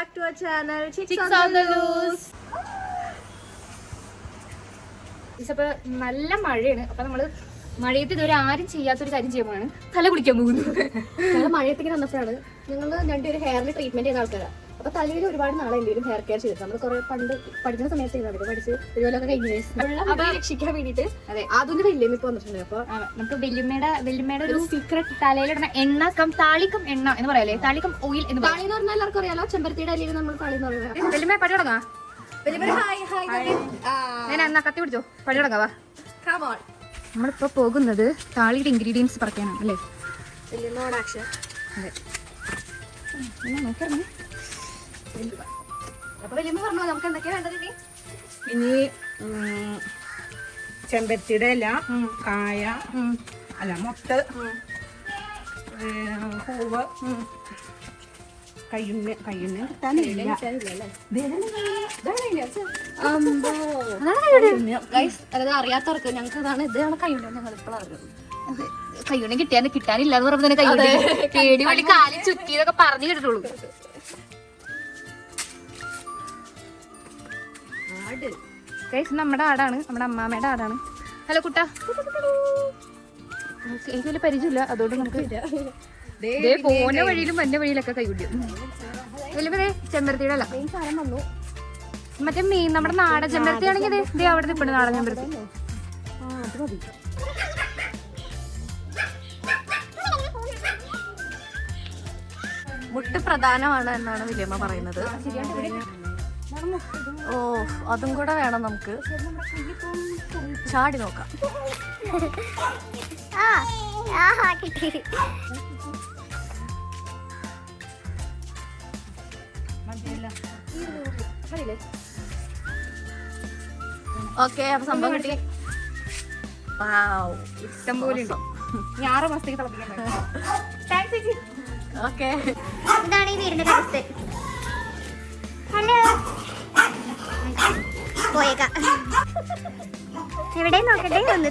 back to our channel Chicks on the Loose. ഇപ്പൊ നല്ല മഴയാണ്. അപ്പൊ നമ്മള് മഴയത്ത് ഇതുവരെ ആരും ചെയ്യാത്തൊരു കാര്യം ചെയ്യുമ്പോഴാണ് തല കുളിക്കാൻ പോകുന്നത്. ഞങ്ങൾ മഴയത്തേക്ക് വന്നപ്പോഴാണ് ഞങ്ങൾ രണ്ടുപേരും ഹെയറിൽ ട്രീറ്റ്മെന്റ് ചെയ്യുന്ന ആൾക്കാരാണ്. അപ്പൊ തലയിൽ ഒരുപാട് നാളെ എന്തെങ്കിലും ഹെയർ കെയർ ചെയ്തിട്ട് നമ്മൾ കുറെ പണ്ട് പഠിക്കുന്ന സമയത്ത് പഠിച്ച് ഇതുപോലൊക്കെ കഴിഞ്ഞ രക്ഷിക്കാൻ വേണ്ടിട്ട് അതിന്റെ വല്യമ്മ ഇപ്പൊ വന്നിട്ടുണ്ട്. അപ്പൊ നമുക്ക് വെല്ലുമ്മയുടെ ഒരു സീക്രട്ട് തലയിലിടുന്ന എണ്ണ താളിക്കം എണ്ണ എന്ന് പറയാല്ലേ, താളിക്കം ഓയിൽ എന്ന് താളി എന്ന് പറഞ്ഞാൽ എല്ലാവർക്കും അറിയാലോ. ചെമ്പരത്തിയുടെ അരിയിൽ നമ്മൾ താളി എന്ന് പറയുന്നത്. വെല്ലുമ്മ പടി തുടങ്ങാ. ഞാൻ എന്നാ കത്തി പിടിച്ചോ, പടി തുടങ്ങാവാ. നമ്മളിപ്പോ പോകുന്നത് താളിയുടെ ഇൻഗ്രീഡിയൻസ് പറയാനാണ് അല്ലേ? അതെ. നോക്കിറങ്ങി അപ്പൊ വലിയ പറഞ്ഞോ നമുക്ക് എന്തൊക്കെയാ വേണ്ടത്? ഇനി ചെമ്പരത്തിയുടെ ഇല, കായ, അല്ല മുട്ട, പൂവ്, കയ്യുണ്ണ കിട്ടാനില്ല. അതായത് അറിയാത്തവർക്ക് ഞങ്ങൾക്ക് ഇതാണ് ഇതാണ് കയ്യുണ്ണ. ഞങ്ങൾ ഇപ്പോൾ അറിയുന്നത് കയ്യുണ്ണ കിട്ടാനില്ല എന്ന് പറയുമ്പോൾ തന്നെ കയ്യുണ്ണ പേടി വഴി കാലി ചുറ്റിയതൊക്കെ പറഞ്ഞു കേട്ടിട്ടുള്ളൂ. നമ്മുടെ ആടാണ്, നമ്മുടെ അമ്മാമ്മയുടെ ആടാണ്. ഹലോ കുട്ടാ, എനിക്ക് വലിയ പരിചയമില്ല, അതുകൊണ്ട് നമുക്ക് പോന്ന വഴിയിലും വന്ന വഴിയിലൊക്കെ കൈകുട്ടി. വലിയ ചെമ്പരത്തിയുടെ അല്ല മറ്റേ മീൻ നമ്മുടെ നാടൻ ചെമ്പരത്തി ആണെങ്കിൽ ഇതേ അവിടെ നിൽപ്പുണ്ട് നാടൻ ചെമ്പരത്തി. മുട്ട് പ്രധാനമാണ് എന്നാണ് വില്യമ്മ പറയുന്നത്. ഓ അതും കൂടെ വേണം നമുക്ക്. ചാടി നോക്കാം. ഓക്കെ, അപ്പൊ സംഭവം കിട്ടി. ഇഷ്ടം പോലെ 6 മാസത്തേക്ക് തിളപ്പിക്കാൻ. ഓക്കെ, ഇതാണ് ഈ വീടിന്റെ അവസ്ഥ. ഹലോ പോയേക്കാം. എവിടെ നോക്കട്ടെ, ഒന്ന്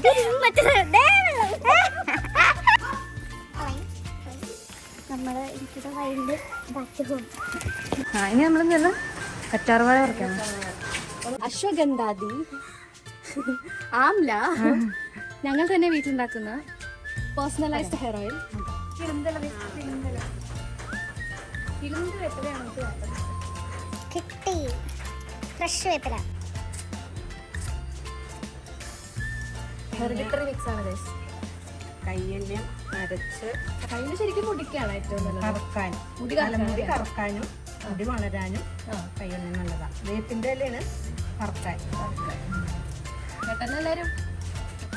നമ്മള് ഇരിക്കുന്ന വൈകിട്ട് ബാക്കി പോകും. ഇനി നമ്മളെന്താ കറ്റാർവാഴ വറക്കണം. അശ്വഗന്ധാദി, ആംല, ഞങ്ങൾ തന്നെ വീട്ടിലുണ്ടാക്കുന്ന പേഴ്സണലൈസ്ഡ് ഹെയർ ഓയിൽ. കിട്ടി ഫ്രഷ് വേപ്പില. ഹെറിഡിറ്ററി മിക്സ് ആണ് ഗൈസ്. കയ്യെണ്ണ അരച്ച് കയ്യിൽ ശരിക്കും മുടിക്കാണ് ഏറ്റവും നല്ലത്. കറക്കാൻ, മുടി കറക്കാനും മുടി വളരാനും കയ്യെണ്ണ നല്ലതാണ്. വേപ്പിന്റെ ഇലയാണ് കറക്കാൻ. എല്ലാവരും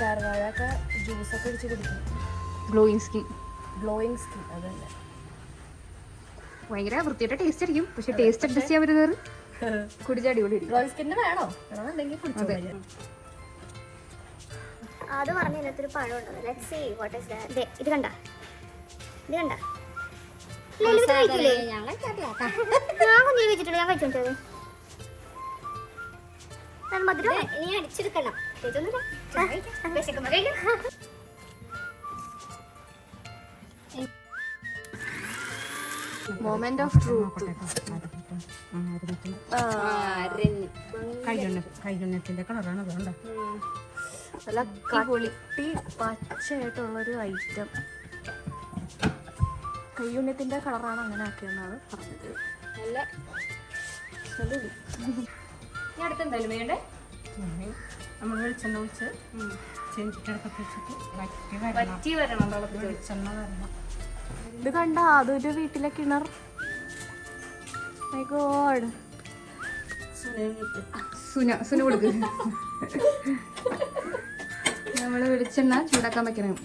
കാർവാഴൊക്കെ ജ്യൂസൊക്കെ അടിച്ച് കുടിക്കും. Glowing skin. അതല്ലേ ഭയങ്കര വൃത്തിയായിട്ട് ടേസ്റ്റ് ആയിരിക്കും, പക്ഷെ ടേസ്റ്റ് അഡ്ജസ്റ്റ് ചെയ്യാൻ വരുന്നത് കുടിച്ചാടി കൂടി. ഗ്ലോയിങ് സ്കിന്ന് വേണോ വേണമെന്നുണ്ടെങ്കിൽ കുടിച്ചോ. അത് പറഞ്ഞ ഇതിനകത്തൊരു പഴമുണ്ട്. Let's see what is that. ഇത് കണ്ട ഞാൻ കുഞ്ഞിൽ വെച്ചിട്ടുണ്ട്. ഞാൻ കഴിച്ചോണ്ടത് മധുരം ഇനി അടിച്ചെടുക്കണം. Moment of truth. കയ്യുണ്ണത്തിന്റെ കളറാണ് അതുകൊണ്ട് നല്ല കട്ടി പച്ചയായിട്ടുള്ളൊരു ഐറ്റം. കയ്യുണ്യത്തിന്റെ കളറാണ് അങ്ങനെ ആക്കിയെന്നാണ് പറഞ്ഞത്. നല്ല അടുത്ത് എന്തായാലും വേണ്ടേ? നമ്മൾ വെളിച്ചെണ്ണ ഒഴിച്ച് ചെഞ്ചിട്ടടുപ്പൊക്കെ വെച്ചിട്ട് വറ്റി വരണം. വെളിച്ചെണ്ണ വരണം. ഇത് കണ്ട അതൊരു വീട്ടിലെ കിണർ. My God. സുന കൊടുക്ക്. നമ്മള് വെളിച്ചെണ്ണ ചൂടാക്കാൻ വെക്കണം.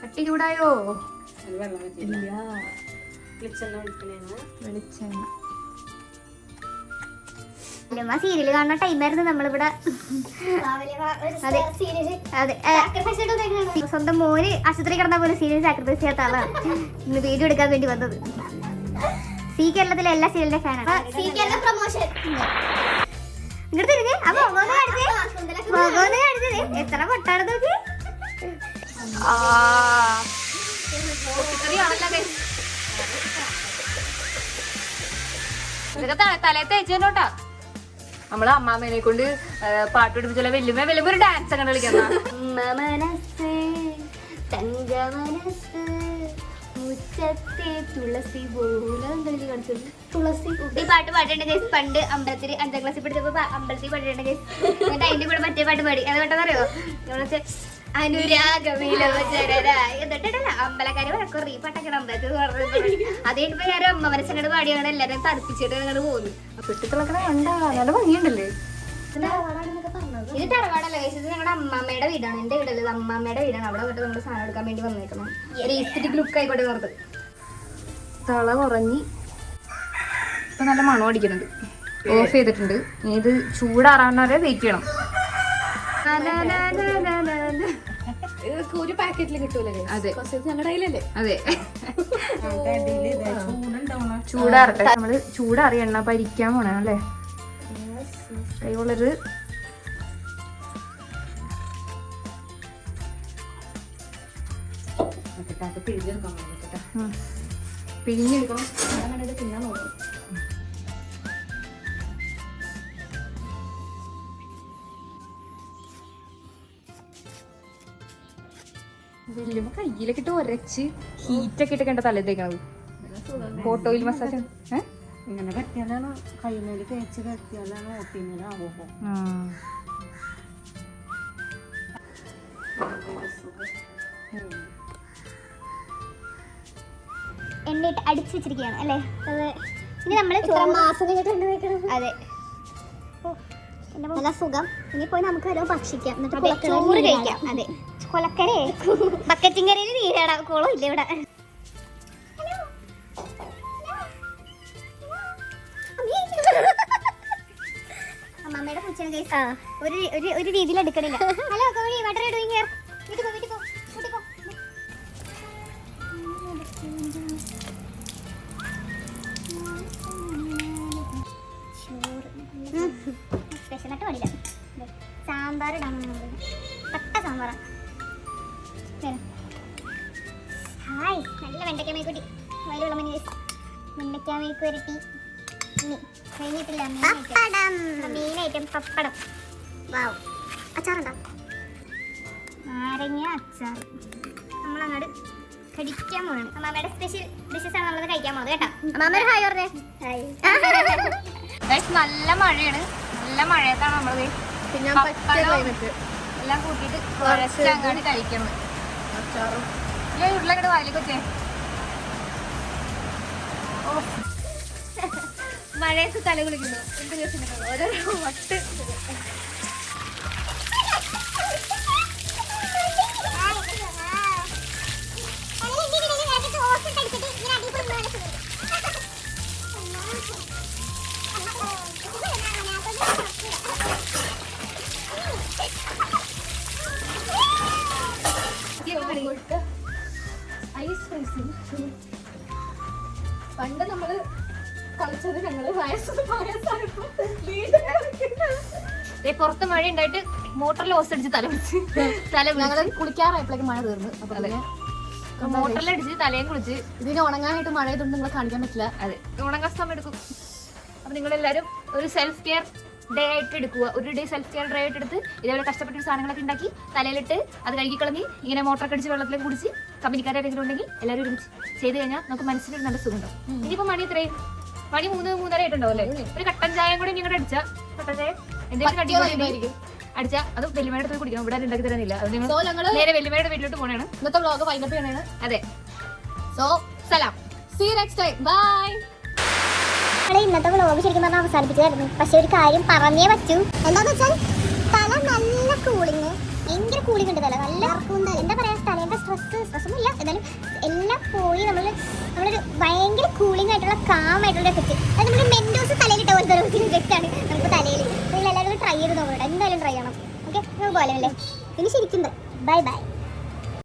കട്ടി ചൂടായോ? വെളിച്ചെണ്ണ സീരിയല് കാണുന്ന ടൈമായിരുന്നു നമ്മളിവിടെ. സ്വന്തം മോന് ആശുപത്രി കിടന്ന പോലെ സീരിയൽ സാക്രിഫൈസ് ചെയ്യാത്ത ആളാണ് ഇന്ന് വീഡിയോ എടുക്കാൻ വേണ്ടി വന്നത്. സി കേരളത്തിലെ എല്ലാ സീരിയലിന്റെ ഫാനാണ്. ഇങ്ങോട്ട് തിരിഞ്ഞ് ആ മുഖമൊന്ന് കാണിച്ചത് എത്ര പൊട്ടാണ് നോക്കി. ഇതൊക്കെ തലേ തേച്ചോട്ടാ. നമ്മള് അമ്മാമ്മേനെ കൊണ്ട് പാട്ട് പഠിപ്പിച്ചാൽ വല്യമ്മ ഒരു ഡാൻസ് ഒക്കെ കളിക്കുന്ന തുളസി ഈ പാട്ട് പാടേണ്ട കേസ് പണ്ട് അമ്പലത്തിൽ 5ാം ക്ലാസ്സിൽ പഠിച്ചപ്പോ അമ്പലത്തിൽ പാടേണ്ട കേസ് എന്നിട്ട് അതിന്റെ കൂടെ മറ്റേ പാട്ട് പാടി അതുകൊണ്ടെന്നറിയോ നമ്മളെ അനുരാഗവിലോചരായി എന്നിട്ടല്ല അമ്പലക്കാര് വഴക്കുറി ഈ പാട്ടൊക്കെ അമ്പലത്തിൽ അത് കഴിഞ്ഞപ്പോ ഞാൻ അമ്മ മനസ്സങ്ങോട് പാടിയാണ് എല്ലാരും തറപ്പിച്ചിട്ട് അങ്ങോട്ട് പോകുന്നു. പെട്ടിത്തിളക്കണ കണ്ടാ നല്ല ഭംഗിയുണ്ടല്ലേ. ഇത് തറവാടല്ല കേസ്, ഇത് ഞങ്ങളുടെ അമ്മാമ്മയുടെ വീടാണ്. എന്റെ വീടല്ല, അമ്മാമ്മയുടെ വീടാണ്. അവിടെ വന്നിട്ട് നമ്മള് സാധനം എടുക്കാൻ വേണ്ടി വന്നേക്കണം. ഒരു ഈസ്തറ്റിക് ലുക്ക് ആയിക്കോട്ടെ പുറത്ത്. തള കുറഞ്ഞി ഇപ്പൊ നല്ല മണം അടിക്കുന്നുണ്ട്. ഓഫ് ചെയ്തിട്ടുണ്ട്. ഇനി ഇത് ചൂടാറാവുന്നവരെ വെയിറ്റ് ചെയ്യണം. ഒരു പാക്കറ്റിൽ കിട്ടൂലേ? അതെ ഞങ്ങളുടെ കയ്യിലല്ലേ? അതെ ചൂടുണ്ടാവണം. ചൂടാറട്ടെ. നമ്മള് ചൂടാറി എണ്ണ പരിക്കാൻ പോണേ അല്ലേ. കൈകൊള്ളരുത്. പിഴിഞ്ഞെടുക്കണം. തിന്നാൻ നോക്കും. വല്യമ്മ കയ്യിലൊക്കെ ഇട്ട് ഒരച്ച് ഹീറ്റൊക്കെ ഇട്ടൊക്കെ തല തേക്കണത്. ഹോട്ട് ഓയിൽ മസാജ് ഇങ്ങനെ പറ്റിയാലാണ് കൈമേല് തേച്ച് കത്തിയാലാണ് ഓട്ടിങ്ങനാവോ. എണ്ണയിട്ട് അടിച്ചു വെച്ചിരിക്കുകയാണ് അല്ലേ. അത് ഇനി നമ്മള് മാസം അതെ നല്ല സുഖം. ഇനി പോയി നമുക്ക് വല്ലതും ഭക്ഷിക്കാം, എന്നിട്ട് ചോറ് കഴിക്കാം. അതെ കൊലക്കരേ ബക്കറ്റും കരയിൽ നീരാടാ. കോളം ഇല്ല ഇവിടെ. അമ്മമ്മയുടെ പൂച്ചയാണ് കേസ്. ഒരു രീതിയിൽ എടുക്കണില്ല. ഹലോ കോഴി വാട്ടർ ഡൂയിങ് ഹിയർ. വീട്ടിൽ പോ കൂട്ടി പോ. സ്പെഷ്യലായിട്ട് പാടില്ല. സാമ്പാർ ഇടാൻ പട്ട സാമ്പാറാ. ഹായ് നല്ല വെണ്ടയ്ക്ക മേക്കൂട്ടി വയലുള്ള മണി വെണ്ടയ്ക്ക മേക്ക് വരട്ടി. ഇനി കഴിഞ്ഞിട്ടില്ല മെയിൻ ഐറ്റം പപ്പടം. വാവ് അച്ചാറുണ്ടാവും. നാരങ്ങ അച്ചാർ നമ്മളങ്ങോട്ട് കടിക്കാൻ പോകണം. അമ്മാമ്മയുടെ സ്പെഷ്യൽ ഡിഷസ് ആണ് നമ്മളത് കഴിക്കാൻ പോകുന്നത് കേട്ടോ. അമ്മാമ്മ ഹായ് പറഞ്ഞേ. നല്ല മഴയാണ്. നല്ല മഴയത്താണ് നമ്മളത് എല്ലാം കൂട്ടിയിട്ട് കുറച്ച് അങ്ങോട്ട് കഴിക്കണം. ഉരുളങ്ങോട്ട് വായിലേക്ക് വെച്ചേ. മഴയത്ത് തല കുളിക്കുന്നു. എന്ത് ദിവസം ഓരോ വട്ട്. പണ്ട് നമ്മള് കളിച്ചത് ഞങ്ങള് പുറത്ത് മഴ ഉണ്ടായിട്ട് മോട്ടറിൽ ഓസ് അടിച്ച് ഞങ്ങള് കുളിക്കാറായപ്പോഴേക്കും മഴ തീർന്നു. അപ്പൊ മോട്ടറിലടിച്ച് തലയും കുളിച്ച് ഇതിന് ഉണങ്ങാനായിട്ട് മഴ ചെയ്തുകൊണ്ട് നിങ്ങളെ കാണിക്കാൻ പറ്റില്ല. അതെ ഉണങ്ങാൻ സമയം എടുക്കും. അപ്പൊ നിങ്ങളെല്ലാരും ഒരു സെൽഫ് കെയർ ഡേ ആയിട്ട് എടുക്കുക. ഒരു ഡേ സെൽഫ് കെയർ ഡേ ആയിട്ട് എടുത്ത് ഇതേപോലെ കഷ്ടപ്പെട്ട സാധനങ്ങളൊക്കെ ഉണ്ടാക്കി തലയിലിട്ട് അത് കഴുകിക്കളഞ്ഞ് ഇങ്ങനെ മോട്ടറൊക്കെ അടിച്ച് വെള്ളത്തിലേക്ക് കുടിച്ച് കമ്പനിക്കാരെങ്കിലും ഉണ്ടെങ്കിൽ എല്ലാവരും ഒരുമിച്ച് ചെയ്ത് കഴിഞ്ഞാൽ നമുക്ക് മനസ്സിലൊരു നല്ല സുഖം ഉണ്ടാവും. ഇനിയിപ്പോ മണി ഇത്രയും മണി 3-3:30 ആയിട്ടുണ്ടാവും അല്ലേ. ഒരു കട്ടൻ ചായയും കൂടി നിങ്ങളുടെ അടിച്ച കട്ടൻ ചായ എന്തെങ്കിലും കടിക്കും അടിച്ചാ അത് വെല്ലുമയുടെ പോയി കുടിക്കണം. ഇവിടെ ഉണ്ടാക്കി തരാനില്ല. അത് നിങ്ങൾ നേരെ വെല്ലുമയുടെ വീട്ടിലോട്ട് പോകണാണ്. ഇന്നത്തെ വ്ളോഗ് വൈൻഡപ്പ് ചെയ്യണേ. അതെ so Salam. See you next time. Bye. ഇന്നത്തെ വ്ളോഗ് ശരിക്കും പറഞ്ഞാൽ അവസാനിപ്പിച്ചായിരുന്നു. പക്ഷെ ഒരു കാര്യം പറഞ്ഞേ പറ്റൂ. എന്താന്ന് വെച്ചാൽ തല നല്ല കൂളിങ്, ഭയങ്കര കൂളിംഗ് ഉണ്ട്. തല നല്ല എന്താ പറയാ, തലേന്റെ സ്ട്രെസ്സൊന്നും ഇല്ല. എന്നാലും എല്ലാം പോയി നമ്മളൊരു ഭയങ്കര കൂളിംഗ് ആയിട്ടുള്ള കാം ആയിട്ടുള്ള എഫക്റ്റ്. അത് നമ്മുടെ മെൻഡോസ് തലയിലിട്ട പോലത്തെ ഒരു എഫക്റ്റാണ് നമുക്ക് തലയിൽ. നിങ്ങൾ എല്ലാവരും ട്രൈ ചെയ്ത് നോക്കണം. എന്തായാലും ട്രൈ ചെയ്യണം. ഓക്കെ നമുക്ക് പോലെ അല്ലേ. ഇനി ശരിക്കും ബൈ ബൈ.